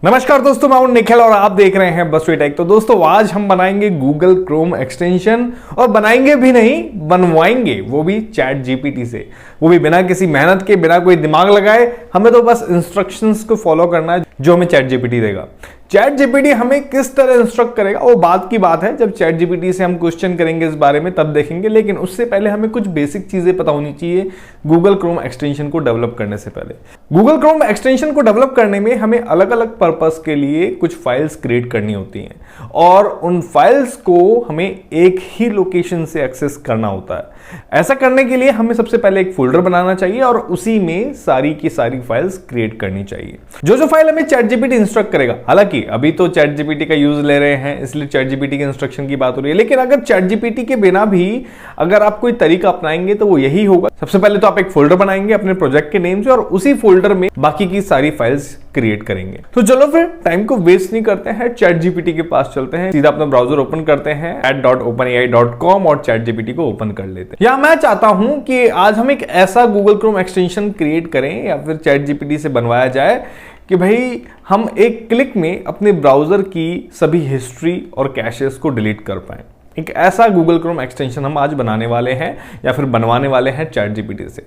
नमस्कार दोस्तों, मैं हूं निखिल और आप देख रहे हैं बस टेक। तो दोस्तों आज हम बनाएंगे गूगल क्रोम एक्सटेंशन और बनाएंगे भी नहीं, बनवाएंगे वो भी चैट जीपीटी से, वो भी बिना किसी मेहनत के, बिना कोई दिमाग लगाए। हमें तो बस इंस्ट्रक्शंस को फॉलो करना है जो हमें चैट जीपीटी देगा। चैट जीपीटी हमें किस तरह इंस्ट्रक्ट करेगा वो बात की बात है, जब चैट जीपीटी से हम क्वेश्चन करेंगे इस बारे में तब देखेंगे। लेकिन उससे पहले हमें कुछ बेसिक चीजें पता होनी चाहिए गूगल क्रोम एक्सटेंशन को डेवलप करने से पहले। गूगल क्रोम एक्सटेंशन को डेवलप करने में हमें अलग अलग पर्पस के लिए कुछ फाइल्स क्रिएट करनी होती हैं और उन फाइल्स को हमें एक ही लोकेशन से एक्सेस करना होता है। ऐसा करने के लिए हमें सबसे पहले एक फोल्डर बनाना चाहिए और उसी में सारी की सारी फाइल्स क्रिएट करनी चाहिए। जो फाइल हमें चैट जीपीटी इंस्ट्रक्ट करेगा, हालांकि अभी तो चैट जीपीटी का यूज ले रहे हैं इसलिए चैट जीपीटी के इंस्ट्रक्शन की बात हो रही है, लेकिन अगर चैट जीपीटी के बिना भी अगर आप कोई तरीका अपनाएंगे तो वो यही होगा। सबसे पहले तो आप एक फोल्डर बनाएंगे अपने प्रोजेक्ट के नेम से और उसी फोल्डर में बाकी की सारी फाइल्स क्रिएट करेंगे। तो चलो फिर टाइम को वेस्ट नहीं करते हैं, चैट जीपीटी के पास चलते हैं, सीधा अपना ब्राउजर ओपन करते हैं chat.openai.com और चैट जीपीटी को ओपन कर लेते हैं। या मैं चाहता हूं कि आज हम एक ऐसा गूगल क्रोम एक्सटेंशन क्रिएट करें या फिर चैट जीपीटी से बनवाया जाए कि भाई हम एक क्लिक में अपने ब्राउजर की सभी हिस्ट्री और कैशेस को डिलीट कर पाएं। एक ऐसा गूगल क्रोम एक्सटेंशन हम आज बनाने वाले हैं या फिर बनवाने वाले हैं चैट जीपीटी से।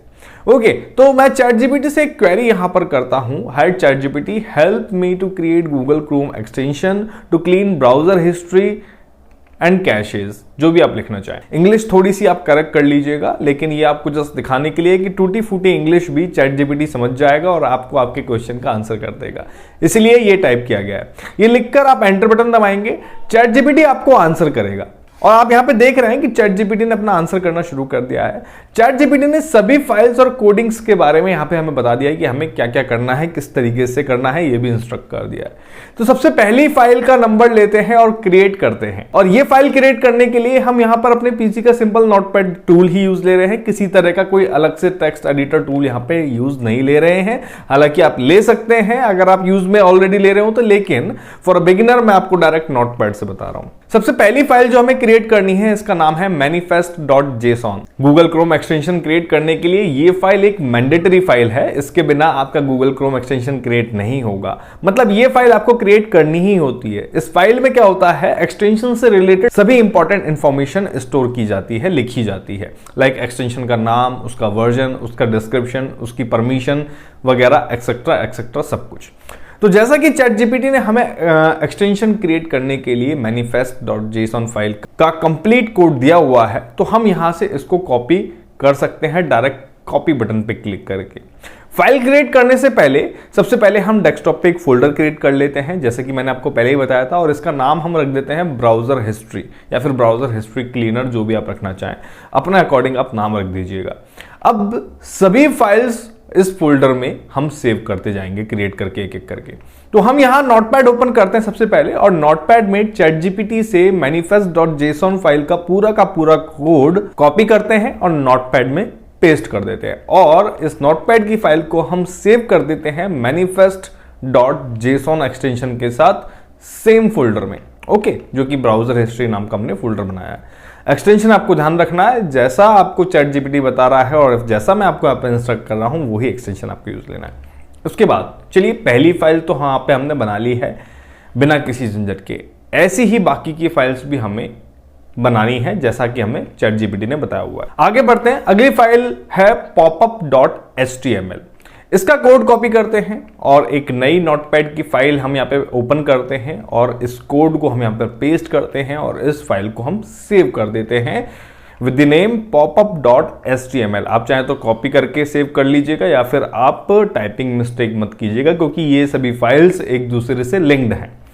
ओके, तो मैं चैट जीपीटी से एक क्वेरी यहां पर करता हूं, hi chat GPT help me to create Google Chrome extension to clean browser history and caches, जो भी आप लिखना चाहें। इंग्लिश थोड़ी सी आप करेक्ट कर लीजिएगा, लेकिन ये आपको जस्ट दिखाने के लिए कि टूटी फूटी इंग्लिश भी चैट जीपीटी समझ जाएगा और आपको आपके क्वेश्चन का आंसर कर देगा, इसलिए ये टाइप किया गया है। ये लिखकर आप एंटर बटन दबाएंगे, चैट जीपीटी आपको आंसर करेगा और आप यहां पे देख रहे हैं कि चैट जीपीटी ने अपना आंसर करना शुरू कर दिया है। चैट जीपीटी ने सभी फाइल्स और कोडिंग्स के बारे में यहां पे हमें बता दिया है कि हमें क्या क्या करना है, किस तरीके से करना है, ये भी इंस्ट्रक्ट कर दिया है। तो सबसे पहली फाइल का नंबर लेते हैं और क्रिएट करते हैं। और ये फाइल क्रिएट करने के लिए हम यहां पर अपने पीसी का सिंपल नोटपैड टूल ही यूज ले रहे हैं, किसी तरह का कोई अलग से टेक्स्ट एडिटर टूल यहां पे यूज नहीं ले रहे हैं। हालांकि आप ले सकते हैं अगर आप यूज में ऑलरेडी ले रहे हो तो, लेकिन फॉर अ बिगिनर मैं आपको डायरेक्ट नोटपैड से बता रहा हूं। सबसे पहली फाइल जो हमें क्रिएट करनी है इसका नाम है manifest.json। Google Chrome extension create करने के लिए ये फाइल एक मैंडेटरी फाइल है, इसके बिना आपका गूगल क्रोम एक्सटेंशन क्रिएट नहीं होगा। मतलब ये फाइल आपको क्रिएट करनी ही होती है। इस फाइल में क्या होता है, एक्सटेंशन से रिलेटेड सभी इंपॉर्टेंट इंफॉर्मेशन स्टोर की जाती है, लिखी जाती है, लाइक एक्सटेंशन का नाम, उसका वर्जन, उसका डिस्क्रिप्शन, उसकी परमिशन वगैरह एक्सेट्रा एक्सेट्रा सब कुछ। तो जैसा कि चैट जीपीटी ने हमें एक्सटेंशन क्रिएट करने के लिए manifest.json फाइल का कंप्लीट कोड दिया हुआ है, तो हम यहां से इसको कॉपी कर सकते हैं डायरेक्ट कॉपी बटन पे क्लिक करके। फाइल क्रिएट करने से पहले सबसे पहले हम डेस्कटॉप पे एक फोल्डर क्रिएट कर लेते हैं, जैसे कि मैंने आपको पहले ही बताया था, और इसका नाम हम रख देते हैं ब्राउजर हिस्ट्री या फिर ब्राउजर हिस्ट्री क्लीनर, जो भी आप रखना चाहें अपने अकॉर्डिंग आप नाम रख दीजिएगा। अब सभी फाइल्स इस फोल्डर में हम सेव करते जाएंगे क्रिएट करके एक एक करके। तो हम यहां नोटपैड ओपन करते हैं सबसे पहले और नोटपैड में चैट जीपीटी से manifest.json फाइल का पूरा कोड कॉपी करते हैं और नोटपैड में पेस्ट कर देते हैं और इस नोटपैड की फाइल को हम सेव कर देते हैं manifest.json एक्सटेंशन के साथ सेम फोल्डर में। ओके, जो कि ब्राउजर हिस्ट्री नाम का हमने फोल्डर बनाया है। एक्सटेंशन आपको ध्यान रखना है, जैसा आपको चैट जीपीटी बता रहा है और जैसा मैं आपको यहाँ पे इंस्ट्रक्ट कर रहा हूँ वही एक्सटेंशन आपको यूज लेना है। उसके बाद चलिए पहली फाइल तो यहाँ पे हमने बना ली है बिना किसी झंझट के। ऐसी ही बाकी की फाइल्स भी हमें बनानी है जैसा कि हमें चैट जीपीटी ने बताया हुआ है। आगे बढ़ते हैं, अगली फाइल है popup.html। इसका कोड कॉपी करते हैं और एक नई नोटपैड की फाइल हम यहाँ पे ओपन करते हैं और इस कोड को हम यहाँ पे पेस्ट करते हैं और इस फाइल को हम सेव कर देते हैं विद द नेम popup.html। आप चाहे तो कॉपी करके सेव कर लीजिएगा या फिर आप टाइपिंग मिस्टेक मत कीजिएगा, क्योंकि ये सभी फाइल्स एक दूसरे से लिंक्ड हैं।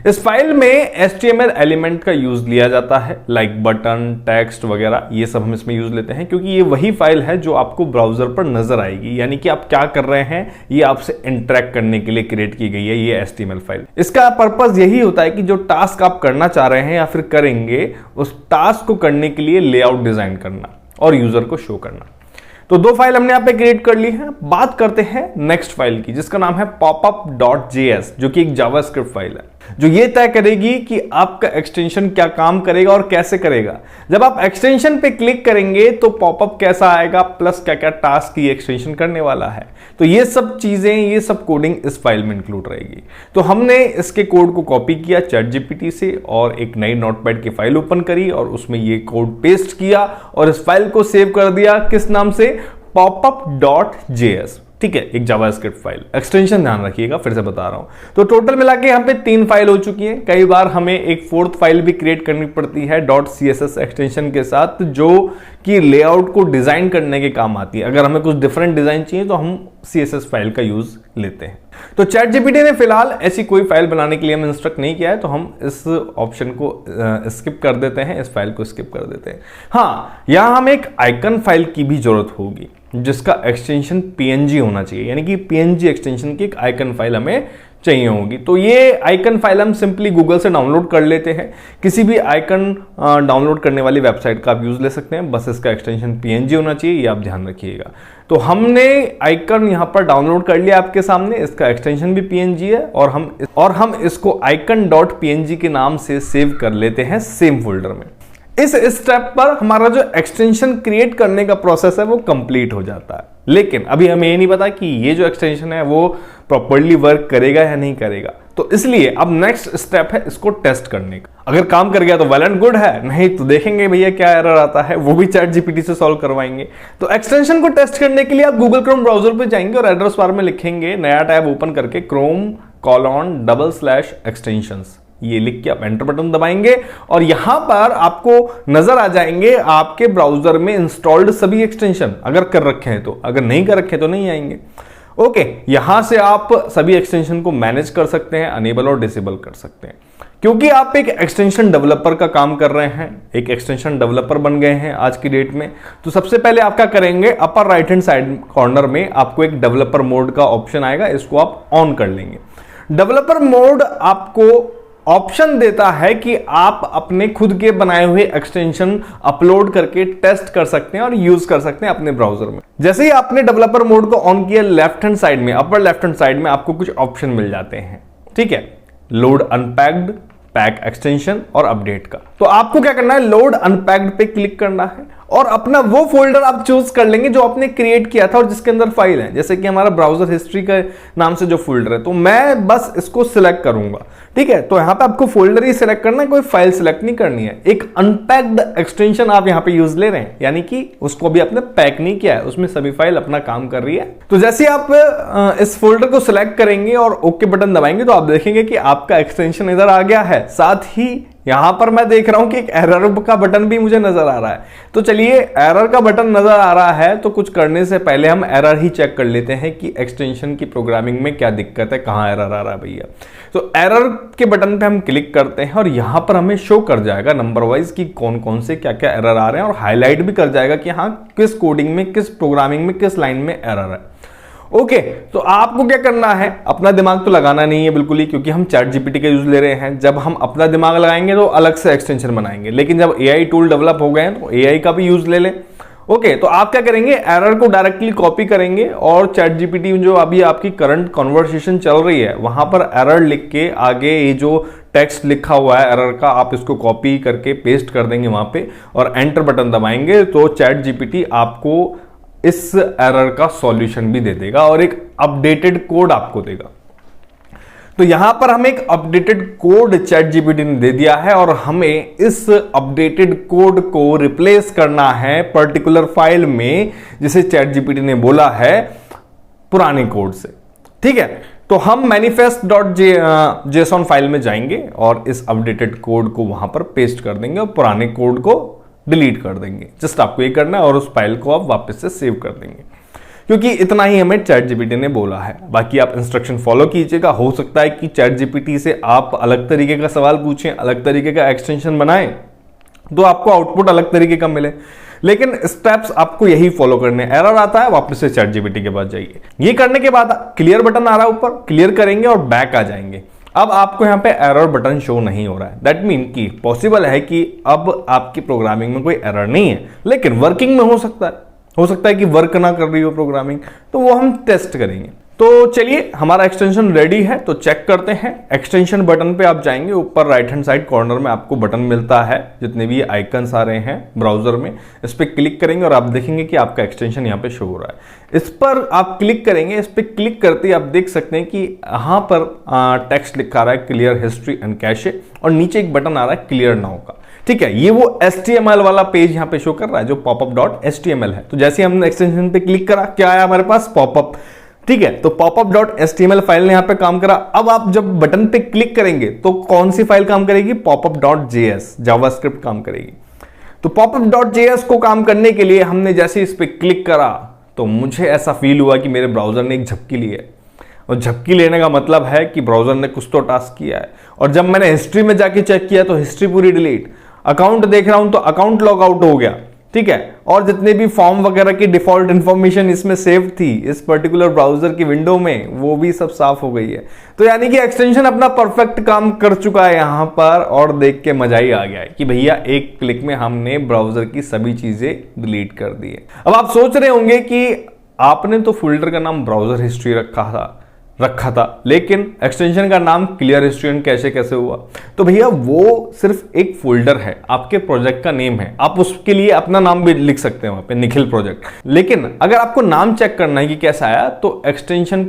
इस फाइल में HTML एलिमेंट का यूज लिया जाता है, लाइक बटन, टेक्स्ट वगैरह, ये सब हम इसमें यूज लेते हैं क्योंकि ये वही फाइल है जो आपको ब्राउजर पर नजर आएगी, यानी कि आप क्या कर रहे हैं ये आपसे इंटरेक्ट करने के लिए क्रिएट की गई है ये HTML फाइल। इसका पर्पस यही होता है कि जो टास्क आप करना चाह रहे हैं या फिर करेंगे उस टास्क को करने के लिए लेआउट डिजाइन करना और यूजर को शो करना। तो दो फाइल हमने यहाँ पे क्रिएट कर ली है। बात करते हैं नेक्स्ट फाइल की जिसका नाम है popup.js, जो कि एक जावास्क्रिप्ट फाइल है। जो ये तय करेगी कि आपका एक्सटेंशन क्या काम करेगा और कैसे करेगा। जब आप एक्सटेंशन पे क्लिक करेंगे तो पॉपअप कैसा आएगा, प्लस क्या क्या टास्क ये एक्सटेंशन करने वाला है। तो ये सब चीजें, ये सब कोडिंग इस फाइल में इंक्लूड रहेगी। तो हमने इसके कोड को कॉपी किया ChatGPT से और एक नई नोटपैड की फाइल ओपन करी और उसमें ये कोड पेस्ट किया और इस फाइल को सेव कर दिया किस नाम से, popup.js। ठीक है, एक जावास्क्रिप्ट फाइल। एक्सटेंशन ध्यान रखिएगा, फिर से बता रहा हूं। तो टोटल मिला के यहाँ पे 3 फाइल हो चुकी हैं। कई बार हमें एक 4th फाइल भी क्रिएट करनी पड़ती है .css एक्सटेंशन के साथ, जो कि लेआउट को डिजाइन करने के काम आती है। अगर हमें कुछ डिफरेंट डिजाइन चाहिए तो हम CSS फाइल का यूज लेते हैं। तो ChatGPT ने फिलहाल ऐसी कोई फाइल बनाने के लिए हमें इंस्ट्रक्ट नहीं किया है, तो हम इस ऑप्शन को स्किप कर देते हैं, इस फाइल को स्किप कर देते हैं। हाँ, यहां हमें एक आइकन फाइल की भी जरूरत होगी जिसका एक्सटेंशन PNG होना चाहिए, यानी कि PNG एक्सटेंशन की एक आइकन फाइल हमें चाहिए होगी। तो ये आइकन फाइल हम सिंपली गूगल से डाउनलोड कर लेते हैं। किसी भी आइकन डाउनलोड करने वाली वेबसाइट का आप यूज ले सकते हैं, बस इसका एक्सटेंशन PNG होना चाहिए, ये आप ध्यान रखिएगा। तो हमने आइकन यहां पर डाउनलोड कर लिया आपके सामने, इसका एक्सटेंशन भी PNG है और हम इसको icon.png के नाम से सेव कर लेते हैं सेम फोल्डर में। इस स्टेप पर हमारा जो एक्सटेंशन क्रिएट करने का प्रोसेस है वो कंप्लीट हो जाता है। लेकिन अभी हमें ये नहीं पता कि ये जो एक्सटेंशन है वो प्रॉपर्ली वर्क करेगा या नहीं करेगा। तो इसलिए अब नेक्स्ट स्टेप है इसको टेस्ट करने का। अगर काम कर गया तो वेल एंड गुड है, नहीं तो देखेंगे भैया क्या एरर आता है, वो भी ChatGPT से सॉल्व करवाएंगे। तो एक्सटेंशन को टेस्ट करने के लिए आप गूगल क्रोम ब्राउजर पे जाएंगे और एड्रेस बार में लिखेंगे, नया टैब ओपन करके chrome:/extensions, ये लिख के आप एंटर बटन दबाएंगे और यहां पर आपको नजर आ जाएंगे आपके ब्राउजर में इंस्टॉल्ड सभी एक्सटेंशन, अगर कर रखे हैं तो। अगर नहीं कर रखे तो नहीं आएंगे। ओके, यहां से आप सभी एक्सटेंशन को मैनेज कर सकते हैं, अनेबल और डिसेबल कर सकते हैं। क्योंकि आप एक एक्सटेंशन डेवलपर का काम कर रहे हैं, एक एक्सटेंशन डेवलपर बन गए हैं आज की डेट में, तो सबसे पहले आप क्या करेंगे, upper right hand side corner में आपको एक डेवलपर मोड का ऑप्शन आएगा, इसको आप ऑन कर लेंगे। डेवलपर मोड आपको ऑप्शन देता है कि आप अपने खुद के बनाए हुए एक्सटेंशन अपलोड करके टेस्ट कर सकते हैं और यूज कर सकते हैं अपने ब्राउजर में। जैसे ही आपने डेवलपर मोड को ऑन किया, लेफ्ट हैंड साइड में, अपर लेफ्ट हैंड साइड में आपको कुछ ऑप्शन मिल जाते हैं। ठीक है, लोड अनपैक्ड, पैक एक्सटेंशन और अपडेट का। तो आपको क्या करना है, लोड अनपैक्ड पे क्लिक करना है और अपना वो फोल्डर आप चूज कर लेंगे जो आपने क्रिएट किया था और जिसके अंदर फाइल है। जैसे कि हमारा ब्राउजर हिस्ट्री के नाम से जो फोल्डर है, तो मैं बस इसको सिलेक्ट करूंगा। ठीक है, तो यहां पे आपको फोल्डर ही सिलेक्ट करना है, कोई फाइल सिलेक्ट नहीं करनी है। एक अनपैक्ड एक्सटेंशन आप यहां पे यूज ले रहे हैं, यानी कि उसको अभी आपने पैक नहीं किया है, उसमें सभी फाइल अपना काम कर रही है। तो जैसे आप इस फोल्डर को सिलेक्ट करेंगे और ओके बटन दबाएंगे तो आप देखेंगे कि आपका एक्सटेंशन इधर आ गया है। साथ ही यहां पर मैं देख रहा हूं कि एक एरर का बटन भी मुझे नजर आ रहा है। तो चलिए, एरर का बटन नजर आ रहा है तो कुछ करने से पहले हम एरर ही चेक कर लेते हैं कि एक्सटेंशन की प्रोग्रामिंग में क्या दिक्कत है, कहां एरर आ रहा है भैया। तो एरर के बटन पे हम क्लिक करते हैं और यहां पर हमें शो कर जाएगा नंबर वाइज कि कौन कौन से क्या क्या एरर आ रहे हैं और हाईलाइट भी कर जाएगा कि हाँ किस कोडिंग में, किस प्रोग्रामिंग में, किस लाइन में एरर है। ओके, तो आपको क्या करना है, अपना दिमाग तो लगाना नहीं है बिल्कुल ही, क्योंकि हम ChatGPT का यूज ले रहे हैं। जब हम अपना दिमाग लगाएंगे तो अलग से एक्सटेंशन बनाएंगे, लेकिन जब AI टूल डेवलप हो गए हैं तो AI का भी यूज ले लें। ओके, तो आप क्या करेंगे, एरर को डायरेक्टली कॉपी करेंगे और ChatGPT जो अभी आपकी करंट कॉन्वर्सेशन चल रही है वहां पर एरर लिख के आगे ये जो टेक्स्ट लिखा हुआ है एरर का, आप इसको कॉपी करके पेस्ट कर देंगे वहां पे और एंटर बटन दबाएंगे तो ChatGPT आपको इस एरर का सॉल्यूशन भी दे देगा और एक अपडेटेड कोड आपको देगा। तो यहां पर हमें एक अपडेटेड कोड ChatGPT ने दे दिया है और हमें इस अपडेटेड कोड को रिप्लेस करना है पर्टिकुलर फाइल में, जिसे ChatGPT ने बोला है पुराने कोड से। ठीक है, तो हम manifest.json फाइल में जाएंगे और इस अपडेटेड कोड को वहां पर पेस्ट कर देंगे और पुराने कोड को डिलीट कर देंगे। जस्ट आपको ये करना है और उस फाइल को आप वापस से सेव कर देंगे, क्योंकि इतना ही हमें ChatGPT ने बोला है। बाकी आप इंस्ट्रक्शन फॉलो कीजिएगा। हो सकता है कि ChatGPT से आप अलग तरीके का सवाल पूछें, अलग तरीके का एक्सटेंशन बनाएं, तो आपको आउटपुट अलग तरीके का मिले, लेकिन स्टेप्स आपको यही फॉलो करने। एरर आता है, वापस से ChatGPT के पास जाइए। ये करने के बाद क्लियर बटन आ रहा है ऊपर, क्लियर करेंगे और बैक आ जाएंगे। अब आपको यहां पे एरर बटन शो नहीं हो रहा है। दैट मीन कि पॉसिबल है कि अब आपकी प्रोग्रामिंग में कोई एरर नहीं है, लेकिन वर्किंग में हो सकता है कि वर्क ना कर रही हो प्रोग्रामिंग, तो वो हम टेस्ट करेंगे। तो चलिए हमारा एक्सटेंशन रेडी है, तो चेक करते हैं। एक्सटेंशन बटन पे आप जाएंगे, ऊपर राइट हैंड साइड कॉर्नर में आपको बटन मिलता है, जितने भी आइकन्स आ रहे हैं ब्राउजर में, इस पर क्लिक करेंगे और आप देखेंगे कि आपका एक्सटेंशन यहाँ पे शो हो रहा है। इस पर आप क्लिक करेंगे, इस पर क्लिक करते ही आप देख सकते हैं कि यहाँ पर टेक्स्ट लिखा रहा है क्लियर हिस्ट्री एंड कैशे, और नीचे एक बटन आ रहा है क्लियर नाउ का। ठीक है, ये वो HTML वाला पेज यहाँ पे शो कर रहा है जो popup.html है। तो जैसे हमने एक्सटेंशन पे क्लिक करा, क्या आया हमारे पास? पॉपअप। ठीक है, तो popup.html फाइल ने यहां पे काम करा। अब आप जब बटन पे क्लिक करेंगे तो कौन सी फाइल काम करेगी? popup.js, जावास्क्रिप्ट काम करेगी। तो popup.js को काम करने के लिए हमने जैसे इस पे क्लिक करा तो मुझे ऐसा फील हुआ कि मेरे ब्राउजर ने एक झपकी ली है, और झपकी लेने का मतलब है कि ब्राउजर ने कुछ तो टास्क किया है। और जब मैंने हिस्ट्री में जाके चेक किया तो हिस्ट्री पूरी डिलीट, अकाउंट देख रहा हूं तो अकाउंट लॉग आउट हो गया। ठीक है, और जितने भी फॉर्म वगैरह की डिफॉल्ट इंफॉर्मेशन इसमें सेव थी इस पर्टिकुलर ब्राउजर की विंडो में, वो भी सब साफ हो गई है। तो यानी कि एक्सटेंशन अपना परफेक्ट काम कर चुका है यहां पर, और देख के मजा ही आ गया है कि भैया एक क्लिक में हमने ब्राउजर की सभी चीजें डिलीट कर दी है। अब आप सोच रहे होंगे कि आपने तो फोल्डर का नाम ब्राउजर हिस्ट्री रखा था, लेकिन एक्सटेंशन का नाम क्लियर हिस्ट्री एंड कैशे कैसे हुआ? तो भैया वो सिर्फ एक फोल्डर है, आपके प्रोजेक्ट का नेम है, आप उसके लिए अपना नाम भी लिख सकते हैं वहां पे, निखिल प्रोजेक्ट। लेकिन अगर आपको नाम चेक करना है कि कैसा आया, तो एक्सटेंशन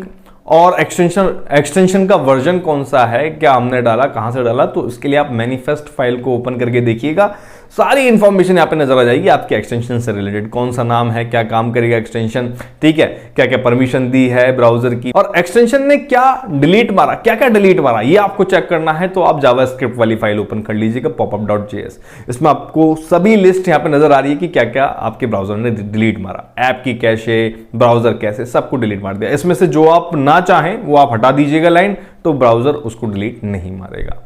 का वर्जन कौन सा है, क्या हमने डाला, कहां से डाला, तो इसके लिए आप मैनिफेस्ट फाइल को ओपन करके देखिएगा। सारी इंफॉर्मेशन यहाँ पे नजर आ जाएगी आपके एक्सटेंशन से रिलेटेड, कौन सा नाम है, क्या काम करेगा एक्सटेंशन, ठीक है, क्या क्या परमिशन दी है ब्राउजर की, और एक्सटेंशन ने क्या डिलीट मारा, क्या क्या डिलीट मारा, ये आपको चेक करना है। तो आप जावास्क्रिप्ट वाली फाइल ओपन कर लीजिएगा popup.js, इसमें आपको सभी लिस्ट यहाँ पे नजर आ रही है कि क्या क्या आपके ब्राउजर ने डिलीट मारा, ऐप की कैशे, ब्राउजर कैशे, सबको डिलीट मार दिया। इसमें से जो आप ना चाहें वो आप हटा दीजिएगा लाइन, तो ब्राउजर उसको डिलीट नहीं मारेगा।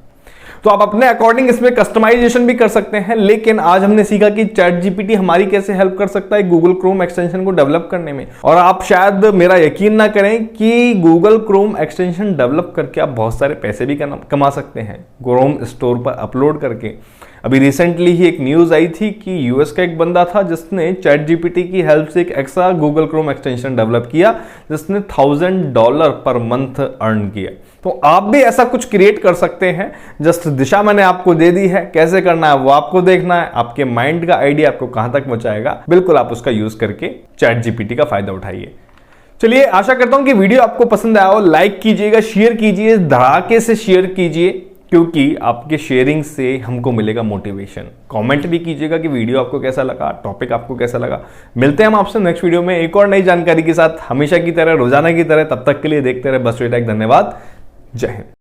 तो आप अपने अकॉर्डिंग इसमें कस्टमाइजेशन भी कर सकते हैं। लेकिन आज हमने सीखा कि चैट जीपीटी हमारी कैसे हेल्प कर सकता है गूगल क्रोम एक्सटेंशन को डेवलप करने में। और आप शायद मेरा यकीन ना करें कि गूगल क्रोम एक्सटेंशन डेवलप करके आप बहुत सारे पैसे भी कमा सकते हैं क्रोम स्टोर पर अपलोड करके। अभी रिसेंटली ही एक न्यूज आई थी कि यूएस का एक बंदा था जिसने चैट जीपीटी की हेल्प से एक extra Google Chrome extension develop किया, जिसने $1000 पर मंथ अर्न किया। तो आप भी ऐसा कुछ क्रिएट कर सकते हैं। जस्ट दिशा मैंने आपको दे दी है, कैसे करना है वो आपको देखना है, आपके माइंड का आइडिया आपको कहां तक पहुंचाएगा, बिल्कुल आप उसका यूज करके चैट जीपीटी का फायदा उठाइए। चलिए, आशा करता हूं कि वीडियो आपको पसंद आया हो। लाइक कीजिएगा, शेयर कीजिए, धड़ाके से शेयर कीजिए, क्योंकि आपके शेयरिंग से हमको मिलेगा मोटिवेशन। कमेंट भी कीजिएगा कि वीडियो आपको कैसा लगा, टॉपिक आपको कैसा लगा। मिलते हैं हम आपसे नेक्स्ट वीडियो में एक और नई जानकारी के साथ, हमेशा की तरह, रोजाना की तरह। तब तक के लिए देखते रहे बस टेक। धन्यवाद, जय हिंद।